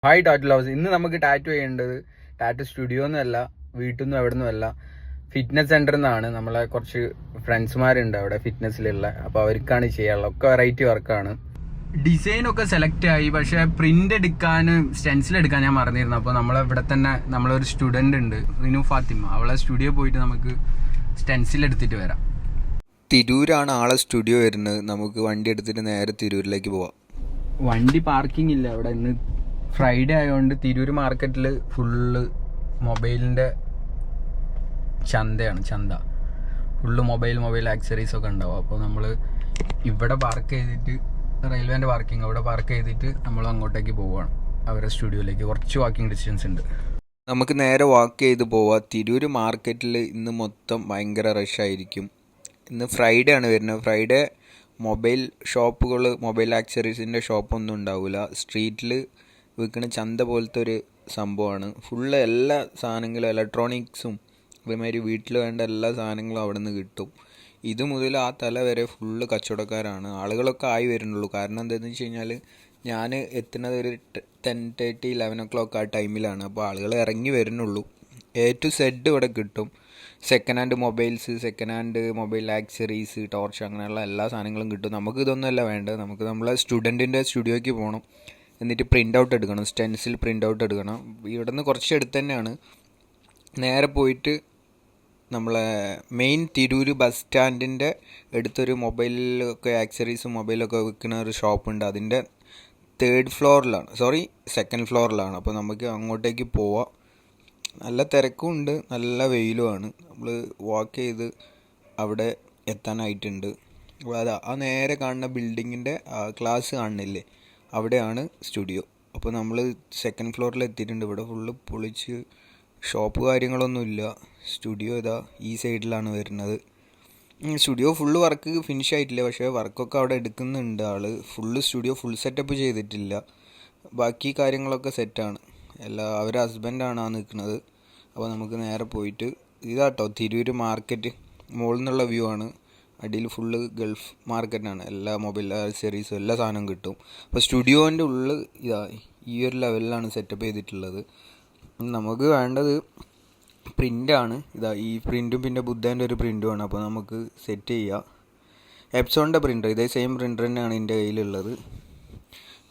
Hi tattoo lovers. ഇന്ന് നമുക്ക് tattoo ചെയ്യേണ്ടത് ടാറ്റു സ്റ്റുഡിയോ എന്നല്ല, വീട്ടിൽ നിന്നും എവിടെ നിന്നുമല്ല, ഫിറ്റ്നസ് സെന്ററിൽ നിന്നാണ്. നമ്മളെ കുറച്ച് ഫ്രണ്ട്സുമാരുണ്ട് അവിടെ ഫിറ്റ്നസ്സിലുള്ള. അപ്പോൾ അവർക്കാണ് ചെയ്യാനുള്ളത്. ഒക്കെ വെറൈറ്റി വർക്കാണ്. ഡിസൈനൊക്കെ സെലക്ട് ആയി, പക്ഷേ പ്രിന്റ് എടുക്കാനും സ്റ്റെൻസിൽ എടുക്കാൻ ഞാൻ മറന്നിരുന്നു. അപ്പോൾ ഇവിടെ തന്നെ നമ്മളൊരു സ്റ്റുഡൻ്റ് ഉണ്ട്, റിനു ഫാത്തിമ. അവളെ സ്റ്റുഡിയോ പോയിട്ട് നമുക്ക് സ്റ്റെൻസിൽ എടുത്തിട്ട് വരാം. തിരൂരാണ് ആളെ സ്റ്റുഡിയോ വരുന്നത്. നമുക്ക് വണ്ടി എടുത്തിട്ട് നേരെ തിരൂരിലേക്ക് പോവാം. വണ്ടി പാർക്കിംഗ് ഇല്ല അവിടെ. ഇന്ന് ഫ്രൈഡേ ആയതുകൊണ്ട് തിരൂർ മാർക്കറ്റിൽ ഫുള്ള് മൊബൈലിൻ്റെ ചന്ത ഫുള്ള് മൊബൈൽ ആക്സറീസ് ഒക്കെ ഉണ്ടാവും. അപ്പോൾ നമ്മൾ ഇവിടെ പാർക്ക് ചെയ്തിട്ട്, റെയിൽവേൻ്റെ പാർക്കിംഗ് അവിടെ പാർക്ക് ചെയ്തിട്ട് നമ്മൾ അങ്ങോട്ടേക്ക് പോവുകയാണ്, അവരുടെ സ്റ്റുഡിയോയിലേക്ക്. കുറച്ച് വാക്കിംഗ് ഡിസ്റ്റൻസ് ഉണ്ട്. നമുക്ക് നേരെ വാക്ക് ചെയ്ത് പോവാം. തിരൂർ മാർക്കറ്റിൽ ഇന്ന് മൊത്തം ഭയങ്കര റഷായിരിക്കും. ഇന്ന് ഫ്രൈഡേ ആണ് വരുന്നത്. ഫ്രൈഡേ മൊബൈൽ ഷോപ്പുകൾ, മൊബൈൽ ആക്സറീസിൻ്റെ ഷോപ്പൊന്നും ഉണ്ടാവില്ല. സ്ട്രീറ്റിൽ വിൽക്കുന്ന ചന്ത പോലത്തെ ഒരു സംഭവമാണ്. ഫുള്ള് എല്ലാ സാധനങ്ങളും, ഇലക്ട്രോണിക്സും അതേമാതിരി വീട്ടിൽ വേണ്ട എല്ലാ സാധനങ്ങളും അവിടെ നിന്ന് കിട്ടും. ഇത് മുതൽ ആ തല വരെ ഫുള്ള് കച്ചവടക്കാരാണ്. ആളുകളൊക്കെ ആയി വരുന്നുള്ളൂ. കാരണം എന്താണെന്ന് വെച്ച് കഴിഞ്ഞാൽ ഞാൻ എത്തുന്നത് ഒരു 10:30, 11 o'clock ആ ടൈമിലാണ്. അപ്പോൾ ആളുകൾ ഇറങ്ങി വരുന്നുള്ളൂ. A to Z ഇവിടെ കിട്ടും. Second hand mobiles, second hand mobile accessories, torch, അങ്ങനെയുള്ള എല്ലാ സാധനങ്ങളും കിട്ടും. നമുക്ക് ഇതൊന്നുമല്ല വേണ്ടത്. നമുക്ക് നമ്മളെ സ്റ്റുഡൻറ്റിൻ്റെ സ്റ്റുഡിയോയ്ക്ക് പോകണം. എന്നിട്ട് പ്രിൻ്റ് ഔട്ട് എടുക്കണം, സ്റ്റെൻസിൽ പ്രിൻ്റ് ഔട്ട് എടുക്കണം. ഇവിടെ നിന്ന് കുറച്ച് അടുത്ത് തന്നെയാണ്. നേരെ പോയിട്ട് നമ്മളെ മെയിൻ തിരൂർ ബസ് സ്റ്റാൻഡിൻ്റെ അടുത്തൊരു മൊബൈലൊക്കെ ആക്സറീസും മൊബൈലൊക്കെ വിൽക്കുന്ന ഒരു ഷോപ്പുണ്ട്. അതിൻ്റെ 3rd ഫ്ലോറിലാണ്, സെക്കൻഡ് ഫ്ലോറിലാണ്. അപ്പോൾ നമുക്ക് അങ്ങോട്ടേക്ക് പോവാം. നല്ല തിരക്കും ഉണ്ട്, നല്ല വെയിലുമാണ്. നമ്മൾ വാക്ക് ചെയ്ത് അവിടെ എത്താനായിട്ടുണ്ട്. അപ്പോൾ ആ നേരെ കാണുന്ന ബിൽഡിങ്ങിൻ്റെ ക്ലാസ് കാണുന്നില്ലേ, അവിടെയാണ് സ്റ്റുഡിയോ. അപ്പോൾ നമ്മൾ സെക്കൻഡ് ഫ്ലോറിൽ എത്തിയിട്ടുണ്ട്. ഇവിടെ ഫുള്ള് പൊളിച്ച് ഷോപ്പ് കാര്യങ്ങളൊന്നുമില്ല. സ്റ്റുഡിയോ ഇതാ ഈ സൈഡിലാണ് വരുന്നത്. സ്റ്റുഡിയോ ഫുള്ള് വർക്ക് ഫിനിഷ് ആയിട്ടില്ല, പക്ഷേ വർക്കൊക്കെ അവിടെ എടുക്കുന്നുണ്ട് ആൾ. ഫുള്ള് സ്റ്റുഡിയോ ഫുൾ സെറ്റപ്പ് ചെയ്തിട്ടില്ല. ബാക്കി കാര്യങ്ങളൊക്കെ സെറ്റാണ്. അവരുടെ ഹസ്ബൻഡാണ് ആ നിൽക്കുന്നത്. അപ്പോൾ നമുക്ക് നേരെ പോയിട്ട്, ഇതാട്ടോ തിരൂർ മാർക്കറ്റ്, മുകളിൽ നിന്നുള്ള വ്യൂ ആണ്. അടിയിൽ ഫുള്ള് ഗൾഫ് മാർക്കറ്റാണ്. എല്ലാ മൊബൈൽ ആക്സറീസും എല്ലാ സാധനവും കിട്ടും. അപ്പോൾ സ്റ്റുഡിയോൻ്റെ ഉള്ളിൽ ഇതാ ഈ ഒരു ലെവലിലാണ് സെറ്റപ്പ് ചെയ്തിട്ടുള്ളത്. നമുക്ക് വേണ്ടത് പ്രിൻ്റാണ്. ഇതാ ഈ പ്രിൻറ്റും പിന്നെ ബുദ്ധേൻ്റെ ഒരു പ്രിൻറ്റുമാണ്. അപ്പോൾ നമുക്ക് സെറ്റ് ചെയ്യാം. എപ്സോണിൻ്റെ പ്രിൻ്റർ, ഇതേ സെയിം പ്രിൻ്റർ തന്നെയാണ് എൻ്റെ കയ്യിലുള്ളത്.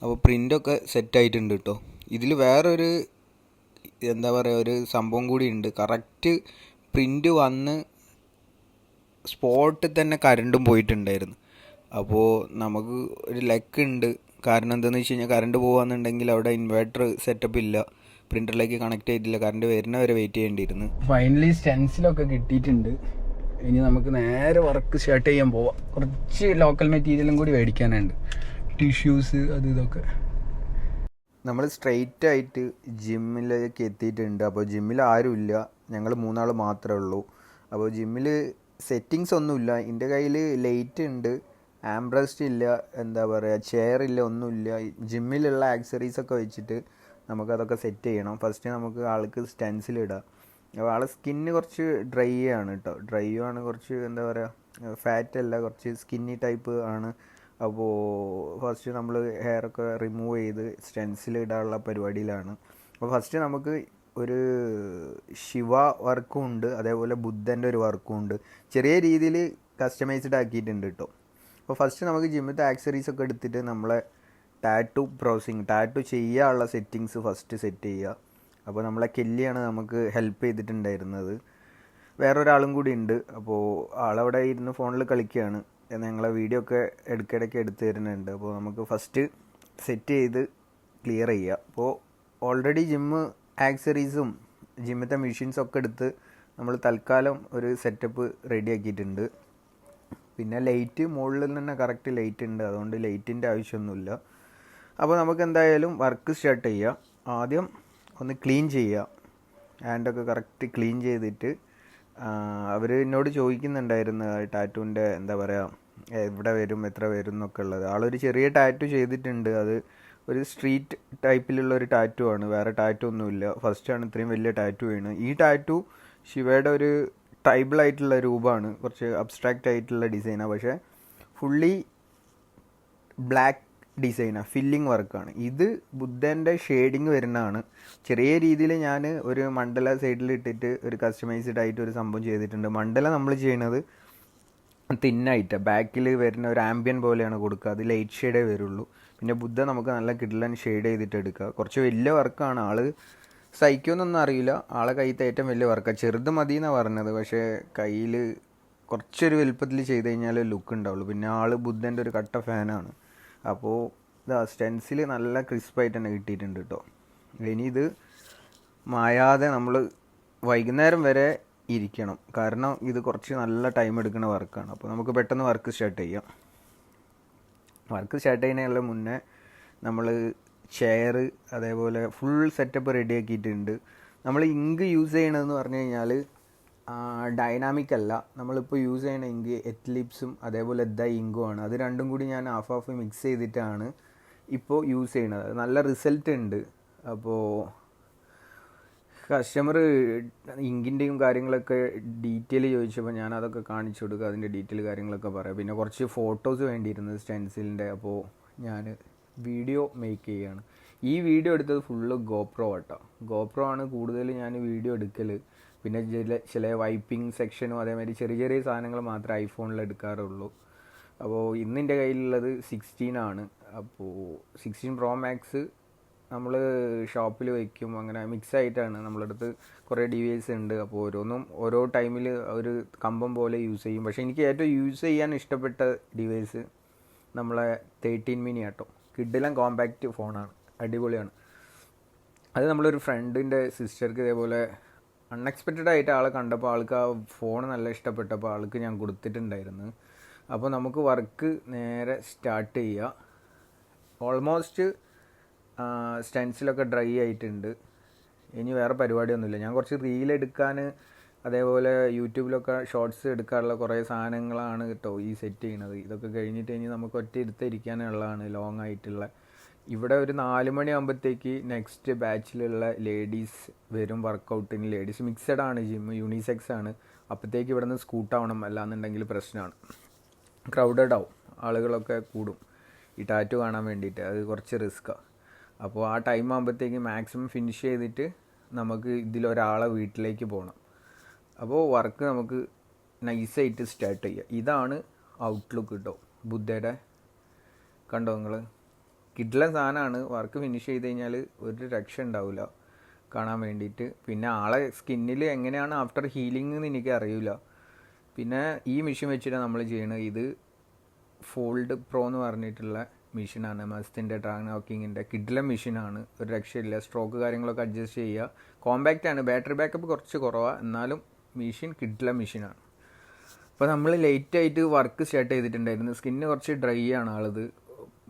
അപ്പോൾ പ്രിൻ്റൊക്കെ സെറ്റായിട്ടുണ്ട് കേട്ടോ. ഇതിൽ വേറൊരു എന്താ പറയുക, ഒരു സംഭവം കൂടി ഉണ്ട്. കറക്റ്റ് പ്രിൻ്റ് വന്ന് സ്പോട്ടിൽ തന്നെ കറണ്ടും പോയിട്ടുണ്ടായിരുന്നു. അപ്പോൾ നമുക്ക് ഒരു ലക്ക് ഉണ്ട്. കാരണം എന്താണെന്ന് വെച്ച് കഴിഞ്ഞാൽ കറണ്ട് പോകുകയെന്നുണ്ടെങ്കിൽ അവിടെ ഇൻവേർട്ടർ സെറ്റപ്പ് ഇല്ല, പ്രിൻ്ററിലേക്ക് കണക്ട് ചെയ്തിട്ടില്ല, കറണ്ട് വരുന്നവരെ വെയിറ്റ് ചെയ്യേണ്ടിയിരുന്നു. ഫൈനലി സ്റ്റെൻസിലൊക്കെ കിട്ടിയിട്ടുണ്ട്. ഇനി നമുക്ക് നേരെ വർക്ക് സ്റ്റാർട്ട് ചെയ്യാൻ പോവാം. കുറച്ച് ലോക്കൽ മെറ്റീരിയലും കൂടി മേടിക്കാനുണ്ട്, ടിഷ്യൂസ് അത് ഇതൊക്കെ. നമ്മൾ സ്ട്രെയിറ്റ് ആയിട്ട് ജിമ്മിലേക്ക് എത്തിയിട്ടുണ്ട്. അപ്പോൾ ജിമ്മിൽ ആരുമില്ല, ഞങ്ങൾ 3 ആൾ മാത്രമേ ഉള്ളൂ. അപ്പോൾ ജിമ്മിൽ സെറ്റിങ്സ് ഒന്നുമില്ല. എൻ്റെ കയ്യിൽ ലൈറ്റ് ഉണ്ട്, ആംബ്രസ്റ്റ് ഇല്ല, എന്താ പറയുക, ചെയറില്ല, ഒന്നുമില്ല. ജിമ്മിലുള്ള ആക്സറീസൊക്കെ വെച്ചിട്ട് നമുക്കതൊക്കെ സെറ്റ് ചെയ്യണം. ഫസ്റ്റ് നമുക്ക് ആൾക്ക് സ്റ്റെൻസിലിടാം. അപ്പോൾ ആളെ സ്കിന്ന് കുറച്ച് ഡ്രൈ ആണ് കേട്ടോ. ഡ്രൈ ആണ്, കുറച്ച് എന്താ പറയുക, ഫാറ്റ് അല്ല, കുറച്ച് സ്കിന്നി ടൈപ്പ് ആണ്. അപ്പോൾ ഫസ്റ്റ് നമ്മൾ ഹെയറൊക്കെ റിമൂവ് ചെയ്ത് സ്റ്റെൻസിലിടാനുള്ള പരിപാടിയിലാണ്. അപ്പോൾ ഫസ്റ്റ് നമുക്ക് ഒരു ശിവ വർക്കും ഉണ്ട്, അതേപോലെ ബുദ്ധൻ്റെ ഒരു വർക്കും ഉണ്ട്. ചെറിയ രീതിയിൽ കസ്റ്റമൈസ്ഡ് ആക്കിയിട്ടുണ്ട് കേട്ടോ. അപ്പോൾ ഫസ്റ്റ് നമുക്ക് ജിമ്മിലത്തെ ആക്സറീസൊക്കെ എടുത്തിട്ട് നമ്മളെ ടാറ്റു ചെയ്യാനുള്ള സെറ്റിങ്സ് ഫസ്റ്റ് സെറ്റ് ചെയ്യുക. അപ്പോൾ നമ്മളെ കെല്ലിയാണ് നമുക്ക് ഹെൽപ്പ് ചെയ്തിട്ടുണ്ടായിരുന്നത്. വേറൊരാളും കൂടി ഉണ്ട്. അപ്പോൾ ആളവിടെ ഇരുന്ന് ഫോണിൽ കളിക്കുകയാണ്. ഞങ്ങളെ വീഡിയോ ഒക്കെ ഇടയ്ക്കിടയ്ക്ക് എടുത്തു തരുന്നുണ്ട്. അപ്പോൾ നമുക്ക് ഫസ്റ്റ് സെറ്റ് ചെയ്ത് ക്ലിയർ ചെയ്യുക. അപ്പോൾ ഓൾറെഡി ജിമ്മ് ആക്സറീസും ജിമ്മത്തെ മെഷീൻസൊക്കെ എടുത്ത് നമ്മൾ തൽക്കാലം ഒരു സെറ്റപ്പ് റെഡി ആക്കിയിട്ടുണ്ട്. പിന്നെ ലൈറ്റ് മുകളിൽ തന്നെ കറക്റ്റ് ലൈറ്റ് ഉണ്ട്, അതുകൊണ്ട് ലൈറ്റിൻ്റെ ആവശ്യമൊന്നുമില്ല. അപ്പോൾ നമുക്ക് എന്തായാലും വർക്ക് സ്റ്റാർട്ട് ചെയ്യാം. ആദ്യം ഒന്ന് ക്ലീൻ ചെയ്യുക, ഹാൻഡൊക്കെ കറക്റ്റ് ക്ലീൻ ചെയ്തിട്ട്. അവർ എന്നോട് ചോദിക്കുന്നുണ്ടായിരുന്നു ടാറ്റുവിൻ്റെ എന്താ പറയുക, എവിടെ വരും, എത്ര വരും എന്നൊക്കെ ഉള്ളത്. ആളൊരു ചെറിയ ടാറ്റു ചെയ്തിട്ടുണ്ട്. അത് ഒരു സ്ട്രീറ്റ് ടൈപ്പിലുള്ള ഒരു ടാറ്റു ആണ്, വേറെ ടാറ്റു ഒന്നുമില്ല. ഫസ്റ്റാണ് ഇത്രയും വലിയ ടാറ്റു വീണ്. ഈ ടാറ്റു ശിവയുടെ ഒരു ട്രൈബിളായിട്ടുള്ള രൂപമാണ്, കുറച്ച് അബ്സ്ട്രാക്റ്റ് ആയിട്ടുള്ള ഡിസൈനാണ്. പക്ഷേ ഫുള്ളി ഡിസൈനാണ്, ഫില്ലിങ് വർക്കാണ്. ഇത് ബുദ്ധൻ്റെ ഷെയ്ഡിങ് വരുന്നതാണ്. ചെറിയ രീതിയിൽ ഞാൻ ഒരു മണ്ഡല സൈഡിൽ ഇട്ടിട്ട് ഒരു കസ്റ്റമൈസ്ഡ് ആയിട്ട് ഒരു സംഭവം ചെയ്തിട്ടുണ്ട്. മണ്ഡല നമ്മൾ ചെയ്യണത് തിന്നായിട്ട് ബാക്കിൽ വരുന്ന ഒരു ആംബിയൻ പോലെയാണ് കൊടുക്കുക, അത് ലൈറ്റ് ഷെയ്ഡേ വരുള്ളൂ. പിന്നെ ബുദ്ധ നമുക്ക് നല്ല കിഡ്ലൻ ഷെയ്ഡ് ചെയ്തിട്ട് എടുക്കുക. കുറച്ച് വലിയ വർക്കാണ്, ആള് സഹിക്കുമെന്നൊന്നും അറിയില്ല. ആളെ കയ്യിലത്തെ ഏറ്റവും വലിയ വർക്കാണ്. ചെറുത് മതി എന്നാണ് പറഞ്ഞത്, പക്ഷേ കയ്യിൽ കുറച്ചൊരു വലുപ്പത്തിൽ ചെയ്ത് കഴിഞ്ഞാൽ ലുക്ക് ഉണ്ടാവുള്ളൂ. പിന്നെ ആൾ ബുദ്ധൻ്റെ ഒരു കട്ട ഫാനാണ്. അപ്പോൾ ഇതാ സ്റ്റെൻസിൽ നല്ല ക്രിസ്പായിട്ട് തന്നെ കിട്ടിയിട്ടുണ്ട് കേട്ടോ. ഇനി ഇത് മായാതെ നമ്മൾ വൈകുന്നേരം വരെ ഇരിക്കണം, കാരണം ഇത് കുറച്ച് നല്ല ടൈം എടുക്കുന്ന വർക്കാണ്. അപ്പോൾ നമുക്ക് പെട്ടെന്ന് വർക്ക് സ്റ്റാർട്ട് ചെയ്യാം. വർക്ക് സ്റ്റാർട്ട് ചെയ്യുന്നതിനുള്ള മുന്നേ നമ്മൾ ചെയർ അതേപോലെ ഫുൾ സെറ്റപ്പ് റെഡി ആക്കിയിട്ടുണ്ട്. നമ്മൾ ഇങ്ക് യൂസ് ചെയ്യണമെന്ന് പറഞ്ഞു കഴിഞ്ഞാൽ ഡൈനാമിക് അല്ല, നമ്മളിപ്പോൾ യൂസ് ചെയ്യണ ഇങ്ക് എത്ലിപ്സും അതേപോലെ ഇങ്കും ആണ്. അത് രണ്ടും കൂടി ഞാൻ ഹാഫ് മിക്സ് ചെയ്തിട്ടാണ് ഇപ്പോൾ യൂസ് ചെയ്യണത്. നല്ല റിസൾട്ട് ഉണ്ട്. അപ്പോൾ കസ്റ്റമർ ഇങ്കിൻ്റെയും കാര്യങ്ങളൊക്കെ ഡീറ്റെയിൽ ചോദിച്ചപ്പോൾ ഞാൻ അതൊക്കെ കാണിച്ചു കൊടുക്കുക, അതിൻ്റെ ഡീറ്റെയിൽ കാര്യങ്ങളൊക്കെ പറയാം. പിന്നെ കുറച്ച് ഫോട്ടോസ് വേണ്ടിയിരുന്നത് സ്റ്റെൻസിലിൻ്റെ, അപ്പോൾ ഞാൻ വീഡിയോ മേക്ക് ചെയ്യുകയാണ്. ഈ വീഡിയോ എടുത്തത് ഫുള്ള് ഗോപ്രോ ആട്ടോ. ഗോപ്രോ ആണ് കൂടുതൽ ഞാൻ വീഡിയോ എടുക്കൽ. പിന്നെ ചില വൈപ്പിംഗ് സെക്ഷനും അതേമാതിരി ചെറിയ ചെറിയ സാധനങ്ങൾ മാത്രമേ ഐഫോണിൽ എടുക്കാറുള്ളൂ. അപ്പോൾ ഇന്നെൻ്റെ കയ്യിലുള്ളത് 16 ആണ്. അപ്പോൾ 16 Pro Max നമ്മൾ ഷോപ്പിൽ വയ്ക്കും, അങ്ങനെ മിക്സ് ആയിട്ടാണ്. നമ്മളടുത്ത് കുറേ ഡിവൈസ് ഉണ്ട്. അപ്പോൾ ഓരോന്നും ഓരോ ടൈമിൽ ഒരു കമ്പം പോലെ യൂസ് ചെയ്യും. പക്ഷേ എനിക്ക് ഏറ്റവും യൂസ് ചെയ്യാൻ ഇഷ്ടപ്പെട്ട ഡിവൈസ് നമ്മളെ 13 mini ആട്ടോ. കിഡിലും കോമ്പാക്റ്റ് ഫോണാണ്, അടിപൊളിയാണ്. അത് നമ്മളൊരു ഫ്രണ്ടിൻ്റെ സിസ്റ്റർക്ക് ഇതേപോലെ അൺഎക്സ്പെക്റ്റഡ് ആയിട്ട് ആളെ കണ്ടപ്പോൾ ആൾക്ക് ആ ഫോൺ നല്ല ഇഷ്ടപ്പെട്ടപ്പോൾ ആൾക്ക് ഞാൻ കൊടുത്തിട്ടുണ്ടായിരുന്നു. അപ്പോൾ നമുക്ക് വർക്ക് നേരെ സ്റ്റാർട്ട് ചെയ്യുക. ഓൾമോസ്റ്റ് സ്റ്റെൻസിലൊക്കെ ഡ്രൈ ആയിട്ടുണ്ട്. ഇനി വേറെ പരിപാടിയൊന്നുമില്ല. ഞാൻ കുറച്ച് റീലെടുക്കാൻ അതേപോലെ യൂട്യൂബിലൊക്കെ ഷോർട്സ് എടുക്കാനുള്ള കുറേ സാധനങ്ങളാണ് കേട്ടോ ഈ സെറ്റ് ചെയ്യണത്. ഇതൊക്കെ കഴിഞ്ഞിട്ട് ഇനി നമുക്ക് ഒറ്റ ഇരുത്തിരിക്കാനുള്ളതാണ് ലോങ് ആയിട്ടുള്ള. ഇവിടെ ഒരു 4 മണിയാകുമ്പോഴത്തേക്ക് നെക്സ്റ്റ് ബാച്ചിലുള്ള ലേഡീസ് വരും വർക്കൗട്ടിന്. ലേഡീസ് മിക്സഡ് ആണ്, ജിം യൂണിസെക്സ് ആണ്. അപ്പോഴത്തേക്ക് ഇവിടെ നിന്ന് സ്കൂട്ടാവണം, അല്ലാന്നുണ്ടെങ്കിൽ പ്രശ്നമാണ്, ക്രൗഡഡ് ആവും, ആളുകളൊക്കെ കൂടും ഈ ടാറ്റു കാണാൻ വേണ്ടിയിട്ട്. അത് കുറച്ച് റിസ്ക്കാണ്. അപ്പോൾ ആ ടൈം ആകുമ്പോഴത്തേക്ക് മാക്സിമം ഫിനിഷ് ചെയ്തിട്ട് നമുക്ക് ഇതിലൊരാളെ വീട്ടിലേക്ക് പോകണം. അപ്പോൾ വർക്ക് നമുക്ക് നൈസായിട്ട് സ്റ്റാർട്ട് ചെയ്യുക. ഇതാണ് ഔട്ട്ലുക്ക് കേട്ടോ ബുദ്ധയുടെ. കണ്ടോ നിങ്ങൾ, കിഡ്ലൻ സാധനമാണ്. വർക്ക് ഫിനിഷ് ചെയ്ത് കഴിഞ്ഞാൽ ഒരു രക്ഷ ഉണ്ടാവില്ല കാണാൻ വേണ്ടിയിട്ട്. പിന്നെ ആളെ സ്കിന്നിൽ എങ്ങനെയാണ് ആഫ്റ്റർ ഹീലിംഗ് എന്ന് എനിക്ക് അറിയില്ല. പിന്നെ ഈ മെഷീൻ വെച്ചിട്ടാണ് നമ്മൾ ചെയ്യണത്. ഇത് ഫോൾഡ് പ്രോ എന്ന് പറഞ്ഞിട്ടുള്ള മെഷീനാണ്, മസ്തിൻ്റെ ട്രാനോക്കിങ്ങിൻ്റെ കിഡ്ലൻ മെഷീനാണ്. ഒരു രക്ഷയില്ല. സ്ട്രോക്ക് കാര്യങ്ങളൊക്കെ അഡ്ജസ്റ്റ് ചെയ്യുക. കോമ്പാക്റ്റ് ആണ്, ബാറ്ററി ബാക്കപ്പ് കുറച്ച് കുറവാണ്, എന്നാലും മെഷീൻ കിഡ്ലൻ മെഷീനാണ്. അപ്പോൾ നമ്മൾ ലേറ്റായിട്ട് വർക്ക് സ്റ്റാർട്ട് ചെയ്തിട്ടുണ്ടായിരുന്നു. സ്കിന്ന് കുറച്ച് ഡ്രൈ ആണ് ആളത്,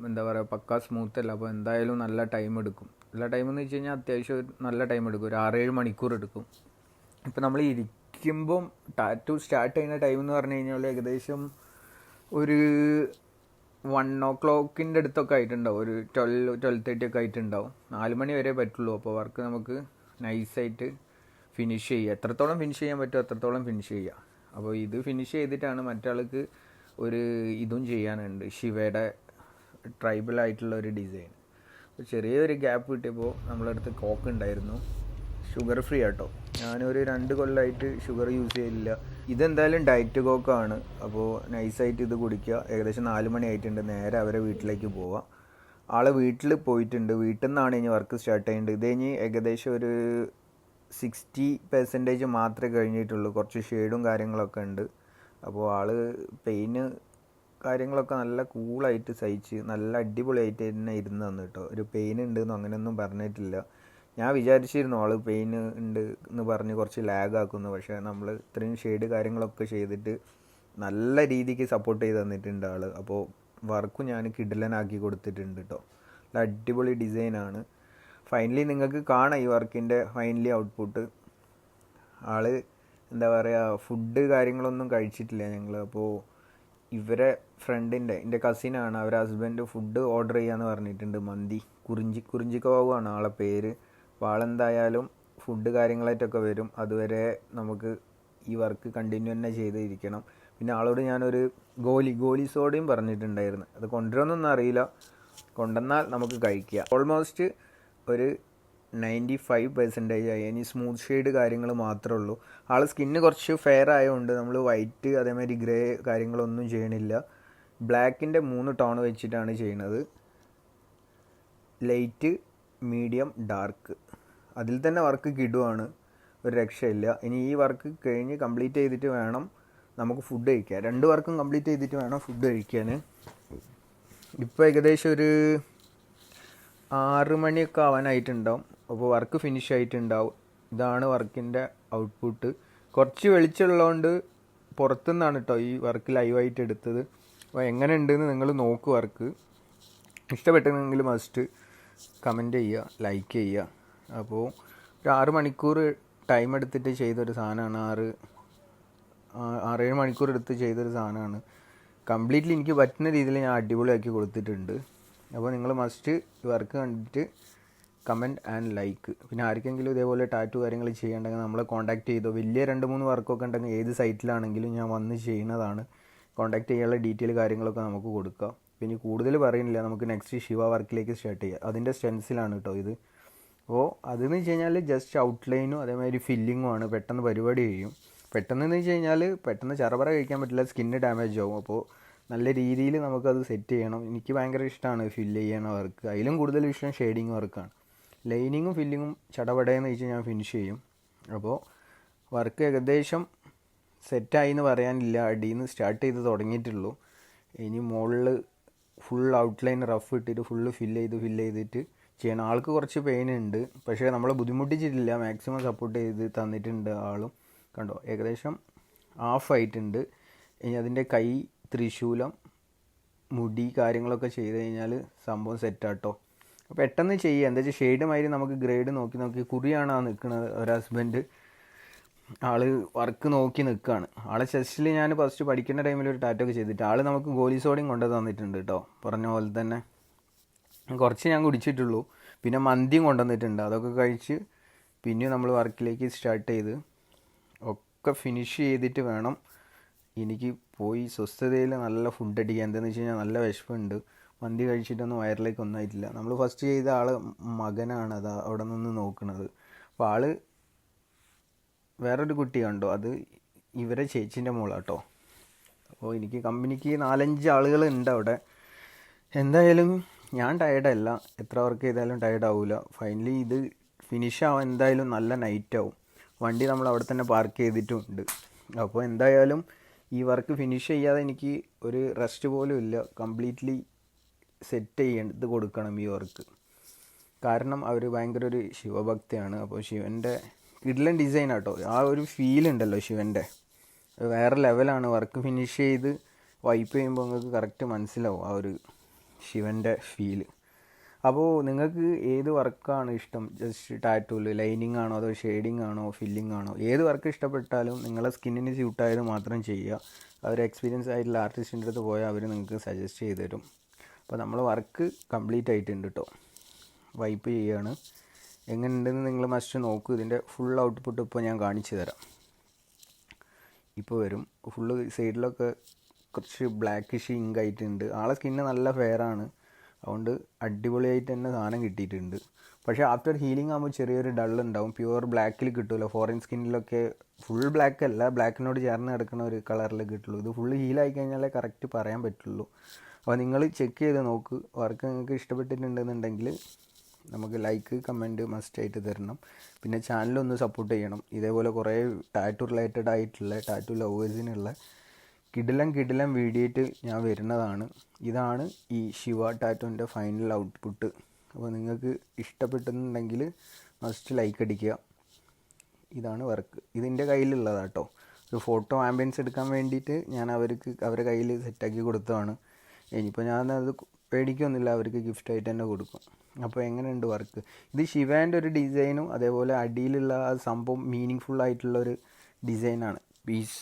എന്താ പറയുക, പക്കാ സ്മൂത്ത് അല്ല. അപ്പോൾ എന്തായാലും നല്ല ടൈം എടുക്കും. നല്ല ടൈം എന്ന് വെച്ച് കഴിഞ്ഞാൽ അത്യാവശ്യം നല്ല ടൈം എടുക്കും, ഒരു 6-7 മണിക്കൂർ എടുക്കും. ഇപ്പോൾ നമ്മൾ ഇരിക്കുമ്പം ടാറ്റു സ്റ്റാർട്ട് ചെയ്യുന്ന ടൈം എന്ന് പറഞ്ഞു കഴിഞ്ഞാൽ ഏകദേശം ഒരു 1 o'clock അടുത്തൊക്കെ ആയിട്ടുണ്ടാവും, ഒരു 12-12:30 ഒക്കെ ആയിട്ടുണ്ടാവും. 4 മണി വരെ പറ്റുള്ളൂ. അപ്പോൾ വർക്ക് നമുക്ക് നൈസായിട്ട് ഫിനിഷ് ചെയ്യുക. എത്രത്തോളം ഫിനിഷ് ചെയ്യാൻ പറ്റുമോ അത്രത്തോളം ഫിനിഷ് ചെയ്യുക. അപ്പോൾ ഇത് ഫിനിഷ് ചെയ്തിട്ടാണ് മറ്റാൾക്ക് ഒരു ഇതും ചെയ്യാനുണ്ട്, ശിവയുടെ ട്രൈബലായിട്ടുള്ള ഒരു ഡിസൈൻ. ചെറിയൊരു ഗ്യാപ്പ് കിട്ടിയപ്പോൾ നമ്മളടുത്ത് കോക്ക് ഉണ്ടായിരുന്നു, ഷുഗർ ഫ്രീ ആട്ടോ. ഞാനൊരു 2 കൊല്ലമായിട്ട് ഷുഗർ യൂസ് ചെയ്യില്ല. ഇതെന്തായാലും ഡയറ്റ് കോക്കാണ്. അപ്പോൾ നൈസായിട്ട് ഇത് കുടിക്കുക. ഏകദേശം 4 മണി ആയിട്ടുണ്ട്. നേരെ അവരെ വീട്ടിലേക്ക് പോവുക. ആളെ വീട്ടിൽ പോയിട്ടുണ്ട്. വീട്ടിൽ നിന്നാണ് ഇനി വർക്ക് സ്റ്റാർട്ട് ചെയ്യേണ്ടത്. ഇത് കഴിഞ്ഞ് ഏകദേശം ഒരു 60% മാത്രമേ കഴിഞ്ഞിട്ടുള്ളൂ. കുറച്ച് ഷെയ്ഡും കാര്യങ്ങളൊക്കെ ഉണ്ട്. അപ്പോൾ ആൾ പെയിന് കാര്യങ്ങളൊക്കെ നല്ല കൂളായിട്ട് സഹിച്ച് നല്ല അടിപൊളിയായിട്ട് തന്നെ ഇരുന്ന് തന്നു കേട്ടോ. ഒരു പെയിൻ ഉണ്ടെന്നോ അങ്ങനെയൊന്നും പറഞ്ഞിട്ടില്ല. ഞാൻ വിചാരിച്ചിരുന്നു ആൾ പെയിൻ ഉണ്ട് എന്ന് പറഞ്ഞ് കുറച്ച് ലാഗ് ആക്കുന്നു. പക്ഷേ നമ്മൾ ഇത്രയും ഷെയ്ഡ് കാര്യങ്ങളൊക്കെ ചെയ്തിട്ട് നല്ല രീതിക്ക് സപ്പോർട്ട് ചെയ്ത് തന്നിട്ടുണ്ട് ആൾ. അപ്പോൾ വർക്കും ഞാൻ കിഡിലനാക്കി കൊടുത്തിട്ടുണ്ട് കേട്ടോ. നല്ല അടിപൊളി ഡിസൈനാണ്. ഫൈനലി നിങ്ങൾക്ക് കാണാം ഈ വർക്കിൻ്റെ ഫൈനലി ഔട്ട്പുട്ട്. ആൾ എന്താ പറയുക, ഫുഡ് കാര്യങ്ങളൊന്നും കഴിച്ചിട്ടില്ല ഞങ്ങൾ. അപ്പോൾ ഇവരെ ഫ്രണ്ടിൻ്റെ, എൻ്റെ കസിനാണ്, അവരെ ഹസ്ബൻഡ് ഫുഡ് ഓർഡർ ചെയ്യാമെന്ന് പറഞ്ഞിട്ടുണ്ട്. മന്തി, കുറിഞ്ചിക്കവാവുമാണ് ആളെ പേര്. അപ്പോൾ ആളെന്തായാലും ഫുഡ് കാര്യങ്ങളായിട്ടൊക്കെ വരും. അതുവരെ നമുക്ക് ഈ വർക്ക് കണ്ടിന്യൂ തന്നെ ചെയ്തിരിക്കണം. പിന്നെ ആളോട് ഞാനൊരു ഗോലി സോഡയും പറഞ്ഞിട്ടുണ്ടായിരുന്നു. അത് കൊണ്ടുവരുമെന്നൊന്നും അറിയില്ല. കൊണ്ടുവന്നാൽ നമുക്ക് കഴിക്കുക. ഓൾമോസ്റ്റ് ഒരു 95% ആയി. ഇനി സ്മൂത്ത് ഷെയ്ഡ് കാര്യങ്ങൾ മാത്രമേ ഉള്ളൂ. ആൾ സ്കിന്ന് കുറച്ച് ഫെയർ ആയതുകൊണ്ട് നമ്മൾ വൈറ്റ് അതേമാതിരി ഗ്രേ കാര്യങ്ങളൊന്നും ചെയ്യണില്ല. ബ്ലാക്കിൻ്റെ 3 ടോൺ വെച്ചിട്ടാണ് ചെയ്യണത്. Light, medium, dark. അതിൽ തന്നെ വർക്ക് കിടുവാണ്, ഒരു രക്ഷയില്ല. ഇനി ഈ വർക്ക് കഴിഞ്ഞ് കംപ്ലീറ്റ് ചെയ്തിട്ട് വേണം നമുക്ക് ഫുഡ് കഴിക്കാൻ. 2 വർക്കും കംപ്ലീറ്റ് ചെയ്തിട്ട് വേണം ഫുഡ് കഴിക്കാൻ. ഇപ്പോൾ ഏകദേശം ഒരു 6 മണിയൊക്കെ ആവാനായിട്ടുണ്ടാവും. അപ്പോൾ വർക്ക് ഫിനിഷ് ആയിട്ടുണ്ടാവും. ഇതാണ് വർക്കിൻ്റെ ഔട്ട്പുട്ട്. കുറച്ച് വെളിച്ചമുള്ളതുകൊണ്ട് പുറത്തുനിന്നാണ് കേട്ടോ ഈ വർക്ക് ലൈവായിട്ട് എടുത്തത്. അപ്പോൾ എങ്ങനെ ഉണ്ടെന്ന് നിങ്ങൾ നോക്ക്. വർക്ക് ഇഷ്ടപ്പെട്ടെങ്കിൽ മസ്റ്റ് കമൻറ്റ് ചെയ്യുക, ലൈക്ക് ചെയ്യുക. അപ്പോൾ ഒരു 6 മണിക്കൂർ ടൈം എടുത്തിട്ട് ചെയ്തൊരു സാധനമാണ്. 6-7 മണിക്കൂർ എടുത്ത് ചെയ്തൊരു സാധനമാണ്. കംപ്ലീറ്റ്ലി എനിക്ക് പറ്റുന്ന രീതിയിൽ ഞാൻ അടിപൊളിയാക്കി കൊടുത്തിട്ടുണ്ട്. അപ്പോൾ നിങ്ങൾ മസ്റ്റ് വർക്ക് കണ്ടിട്ട് കമൻറ്റ് ആൻഡ് ലൈക്ക്. പിന്നെ ആർക്കെങ്കിലും ഇതേപോലെ ടാറ്റു കാര്യങ്ങൾ ചെയ്യണമെങ്കിൽ നമ്മളെ കോൺടാക്ട് ചെയ്തോ. വലിയ 2-3 വർക്കൊക്കെ ഉണ്ടെങ്കിൽ ഏത് സൈറ്റിലാണെങ്കിലും ഞാൻ വന്ന് ചെയ്യുന്നതാണ്. കോൺടാക്ട് ചെയ്യാനുള്ള ഡീറ്റെയിൽ കാര്യങ്ങളൊക്കെ നമുക്ക് കൊടുക്കാം. പിന്നെ കൂടുതൽ പറയുന്നില്ല, നമുക്ക് നെക്സ്റ്റ് ശിവ വർക്കിലേക്ക് സ്റ്റാർട്ട് ചെയ്യാം. അതിൻ്റെ സ്റ്റെൻസിലാണ് കേട്ടോ ഇത്. അപ്പോൾ അതെന്ന് വെച്ച് കഴിഞ്ഞാൽ ജസ്റ്റ് ഔട്ട്ലൈനും അതേമാതിരി ഫില്ലിങ്ങും ആണ്. പെട്ടെന്ന് പരിപാടി ചെയ്യും. പെട്ടെന്ന് വെച്ച് കഴിഞ്ഞാൽ പെട്ടെന്ന് ചറപറ കഴിക്കാൻ പറ്റില്ല, സ്കിന്ന് ഡാമേജ് ആവും. അപ്പോൾ നല്ല രീതിയിൽ നമുക്കത് സെറ്റ് ചെയ്യണം. എനിക്ക് ഭയങ്കര ഇഷ്ടമാണ് ഫില്ല് ചെയ്യണ വർക്ക്. അതിലും കൂടുതൽ ഇഷ്ടം ഷെയ്ഡിങ് വർക്കാണ്. ലൈനിങ്ങും ഫില്ലിങ്ങും ചടപടയെന്ന് വെച്ച് ഞാൻ ഫിനിഷ് ചെയ്യും. അപ്പോൾ വർക്ക് ഏകദേശം സെറ്റായി എന്ന് പറയാനില്ല. അടിയിൽ നിന്ന് സ്റ്റാർട്ട് ചെയ്ത് തുടങ്ങിയിട്ടുള്ളൂ. ഇനി മുകളിൽ ഫുൾ ഔട്ട്ലൈൻ റഫ് ഇട്ടിട്ട് ഫുള്ള് ഫില്ല് ചെയ്തിട്ട് ചെയ്യണം. ആൾക്ക് കുറച്ച് പെയിൻ ഉണ്ട്, പക്ഷേ നമ്മളെ ബുദ്ധിമുട്ടിച്ചിട്ടില്ല. മാക്സിമം സപ്പോർട്ട് ചെയ്ത് തന്നിട്ടുണ്ട് ആളും. കണ്ടോ, ഏകദേശം ഹാഫ് ആയിട്ടുണ്ട്. ഇനി അതിൻ്റെ കൈ, ത്രിശൂലം, മുടി കാര്യങ്ങളൊക്കെ ചെയ്ത് കഴിഞ്ഞാൽ സംഭവം സെറ്റാട്ടോ. പെട്ടെന്ന് ചെയ്യുക. എന്താ വെച്ചാൽ ഷെയ്ഡ് മാതിരി നമുക്ക് ഗ്രേഡ് നോക്കി കുറിയാണ് ആ നിൽക്കുന്നത്. ഒരു ഹസ്ബൻഡ് ആൾ വർക്ക് നോക്കി നിൽക്കുകയാണ്. ആളെ ചെസ്റ്റിൽ ഞാൻ ഫസ്റ്റ് പഠിക്കുന്ന ടൈമിൽ ഒരു ടാറ്റോ ഒക്കെ ചെയ്തിട്ട് ആൾ നമുക്ക് ഗോലി കൊണ്ടു തന്നിട്ടുണ്ട് കേട്ടോ. പറഞ്ഞ പോലെ തന്നെ കുറച്ച് ഞാൻ കുടിച്ചിട്ടുള്ളൂ. പിന്നെ മന്തിയും കൊണ്ടുവന്നിട്ടുണ്ട്. അതൊക്കെ കഴിച്ച് പിന്നെയും നമ്മൾ വർക്കിലേക്ക് സ്റ്റാർട്ട് ചെയ്ത് ഒക്കെ ഫിനിഷ് ചെയ്തിട്ട് വേണം എനിക്ക് പോയി സ്വസ്ഥതയിൽ നല്ല ഫുഡ് അടിക്കുക. എന്താണെന്ന് വെച്ച് കഴിഞ്ഞാൽ നല്ല വിശപ്പുണ്ട്. മന്തി കഴിച്ചിട്ടൊന്നും വയറിലേക്ക് ഒന്നായിട്ടില്ല. നമ്മൾ ഫസ്റ്റ് ചെയ്ത ആൾ മകനാണ് അത് അവിടെ നിന്ന് നോക്കുന്നത്. അപ്പോൾ ആൾ വേറൊരു കുട്ടി കണ്ടോ, അത് ഇവരെ ചേച്ചീൻ്റെ മോളാട്ടോ. അപ്പോൾ എനിക്ക് കമ്പനിക്ക് 4-5 ആളുകളുണ്ട് അവിടെ. എന്തായാലും ഞാൻ ടയർഡല്ല. എത്ര വർക്ക് ചെയ്താലും ടയർഡാവില്ല. ഫൈനലി ഇത് ഫിനിഷ് ആവാൻ എന്തായാലും നല്ല നൈറ്റാവും. വണ്ടി നമ്മൾ അവിടെ തന്നെ പാർക്ക് ചെയ്തിട്ടുമുണ്ട്. അപ്പോൾ എന്തായാലും ഈ വർക്ക് ഫിനിഷ് ചെയ്യാതെ എനിക്ക് ഒരു റെസ്റ്റ് പോലും ഇല്ല. കംപ്ലീറ്റ്ലി സെറ്റ് ചെയ്ത് കൊടുക്കണം ഈ വർക്ക്. കാരണം അവർ ഭയങ്കര ഒരു ശിവഭക്തിയാണ്. അപ്പോൾ ശിവൻ്റെ കിടിലൻ ഡിസൈൻ ആട്ടോ. ആ ഒരു ഫീൽ ഉണ്ടല്ലോ ശിവൻ്റെ, വേറെ ലെവലാണ്. വർക്ക് ഫിനിഷ് ചെയ്ത് വൈപ്പ് ചെയ്യുമ്പോൾ നിങ്ങൾക്ക് കറക്റ്റ് മനസ്സിലാവും ആ ഒരു ശിവൻ്റെ ഫീല്. അപ്പോൾ നിങ്ങൾക്ക് ഏത് വർക്കാണ് ഇഷ്ടം? ജസ്റ്റ് ടാറ്റൂവിൽ ലൈനിങ് ആണോ അതോ ഷെയ്ഡിങ് ആണോ ഫില്ലിംഗ് ആണോ? ഏത് വർക്ക് ഇഷ്ടപ്പെട്ടാലും നിങ്ങളെ സ്കിന്നിന് സ്യൂട്ടായത് മാത്രം ചെയ്യുക. അവർ എക്സ്പീരിയൻസ് ആയിട്ടുള്ള ആർട്ടിസ്റ്റിൻ്റെ അടുത്ത് പോയാൽ അവർ നിങ്ങൾക്ക് സജസ്റ്റ് ചെയ്ത് തരും. അപ്പോൾ നമ്മൾ വർക്ക് കംപ്ലീറ്റ് ആയിട്ടുണ്ട് കേട്ടോ. വൈപ്പ് ചെയ്യുകയാണ്. എങ്ങനെയുണ്ടെന്ന് നിങ്ങൾ മസ്റ്റ് നോക്കൂ. ഇതിൻ്റെ ഫുൾ ഔട്ട്പുട്ട് ഇപ്പോൾ ഞാൻ കാണിച്ചു തരാം. ഇപ്പോൾ വരും. ഫുള്ള് സൈഡിലൊക്കെ കുറച്ച് ബ്ലാക്കിഷ് ഇങ്ക് ആയിട്ടുണ്ട്. ആളെ സ്കിന്ന് നല്ല ഫെയറാണ്. അതുകൊണ്ട് അടിപൊളിയായിട്ട് തന്നെ സാധനം കിട്ടിയിട്ടുണ്ട്. പക്ഷേ ആഫ്റ്റർ ഹീലിംഗ് ആകുമ്പോൾ ചെറിയൊരു ഡൾ ഉണ്ടാവും. പ്യുവർ ബ്ലാക്കിൽ കിട്ടുമല്ലോ. ഫോറിൻ സ്കിന്നിലൊക്കെ ഫുൾ ബ്ലാക്ക് അല്ല, ബ്ലാക്കിനോട് ചേർന്ന് കിടക്കുന്ന ഒരു കളറിൽ കിട്ടുള്ളൂ. ഇത് ഫുള്ള് ഹീലായി കഴിഞ്ഞാലേ കറക്റ്റ് പറയാൻ പറ്റുള്ളൂ. അപ്പോൾ നിങ്ങൾ ചെക്ക് ചെയ്ത് നോക്ക്. വർക്ക് നിങ്ങൾക്ക് ഇഷ്ടപ്പെട്ടിട്ടുണ്ടെന്നുണ്ടെങ്കിൽ നമുക്ക് ലൈക്ക് കമൻറ്റ് മസ്റ്റായിട്ട് തരണം. പിന്നെ ചാനലൊന്ന് സപ്പോർട്ട് ചെയ്യണം. ഇതേപോലെ കുറേ ടാറ്റു റിലേറ്റഡ് ആയിട്ടുള്ള ടാറ്റു ലവേഴ്സിനുള്ള കിടിലം വീഡിയോ ആയിട്ട് ഞാൻ വരുന്നതാണ്. ഇതാണ് ഈ ശിവ ടാറ്റുവിൻ്റെ ഫൈനൽ ഔട്ട്പുട്ട്. അപ്പോൾ നിങ്ങൾക്ക് ഇഷ്ടപ്പെട്ടിട്ടുണ്ടെങ്കിൽ മസ്റ്റ് ലൈക്ക് അടിക്കുക. ഇതാണ് വർക്ക്. ഇതിൻ്റെ കയ്യിലുള്ളതാട്ടോ. ഒരു ഫോട്ടോ ആംബിയൻസ് എടുക്കാൻ വേണ്ടിയിട്ട് ഞാൻ അവരുടെ കയ്യിൽ സെറ്റാക്കി കൊടുത്തതാണ്. ഇനിയിപ്പോൾ ഞാനത് പേടിക്കൊന്നുമില്ല, അവർക്ക് ഗിഫ്റ്റായിട്ട് തന്നെ കൊടുക്കും. അപ്പോൾ എങ്ങനെയുണ്ട് വർക്ക്? ഇത് ശിവേൻ്റെ ഒരു ഡിസൈനും അതേപോലെ അടിയിലുള്ള ആ സംഭവം മീനിങ് ഫുള്ളായിട്ടുള്ളൊരു ഡിസൈനാണ്. പീസ്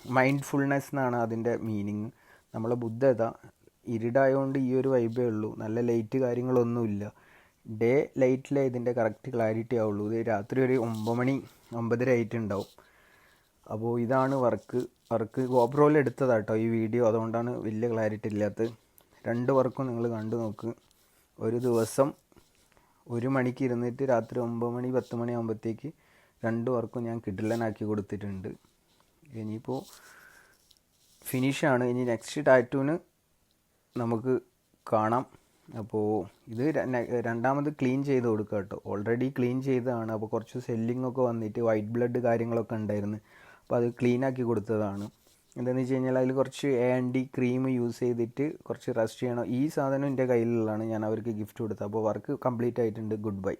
മൈൻഡ്ഫുൾനെസ് എന്നാണ് അതിൻ്റെ മീനിങ്. നമ്മളെ ബുദ്ധത ഇരുടായതുകൊണ്ട് ഈ ഒരു വൈബേ ഉള്ളൂ. നല്ല ലൈറ്റ് കാര്യങ്ങളൊന്നുമില്ല. ഡേ ലൈറ്റിലേ ഇതിൻ്റെ കറക്റ്റ് ക്ലാരിറ്റി ആവുള്ളൂ. ഇത് രാത്രി ഒരു 9 മണി 9:30 ആയിട്ടുണ്ടാവും. അപ്പോൾ ഇതാണ് വർക്ക്. ഗോപ്രോയിൽ എടുത്തതാട്ടോ ഈ വീഡിയോ. അതുകൊണ്ടാണ് വലിയ ക്ലാരിറ്റി ഇല്ലാത്തത്. 2 വർക്കും നിങ്ങൾ കണ്ടു നോക്ക്. ഒരു ദിവസം 1 മണിക്ക് ഇരുന്നിട്ട് രാത്രി 9 മണി 10 മണി ആകുമ്പോഴത്തേക്ക് 2 വർക്കും ഞാൻ കിടിലനാക്കി കൊടുത്തിട്ടുണ്ട്. ഇനിയിപ്പോൾ ഫിനിഷാണ്. ഇനി നെക്സ്റ്റ് ടാറ്റൂവിന് നമുക്ക് കാണാം. അപ്പോൾ ഇത് രണ്ടാമത് ക്ലീൻ ചെയ്ത് കൊടുക്കുക കേട്ടോ. ഓൾറെഡി ക്ലീൻ ചെയ്തതാണ്. അപ്പോൾ കുറച്ച് സെല്ലിംഗ് ഒക്കെ വന്നിട്ട് വൈറ്റ് ബ്ലഡ് കാര്യങ്ങളൊക്കെ ഉണ്ടായിരുന്നു. അപ്പോൾ അത് ക്ലീൻ ആക്കി കൊടുത്തതാണ്. എന്താണെന്ന് വെച്ച് കഴിഞ്ഞാൽ അതിൽ കുറച്ച് ആൻറ്റി ക്രീം യൂസ് ചെയ്തിട്ട് കുറച്ച് റസ്റ്റ് ചെയ്യണം. ഈ സാധനം എൻ്റെ കയ്യിലുള്ളതാണ്, ഞാൻ അവർക്ക് ഗിഫ്റ്റ് കൊടുത്തത്. അപ്പോൾ വർക്ക് കംപ്ലീറ്റ് ആയിട്ടുണ്ട്. Good bye.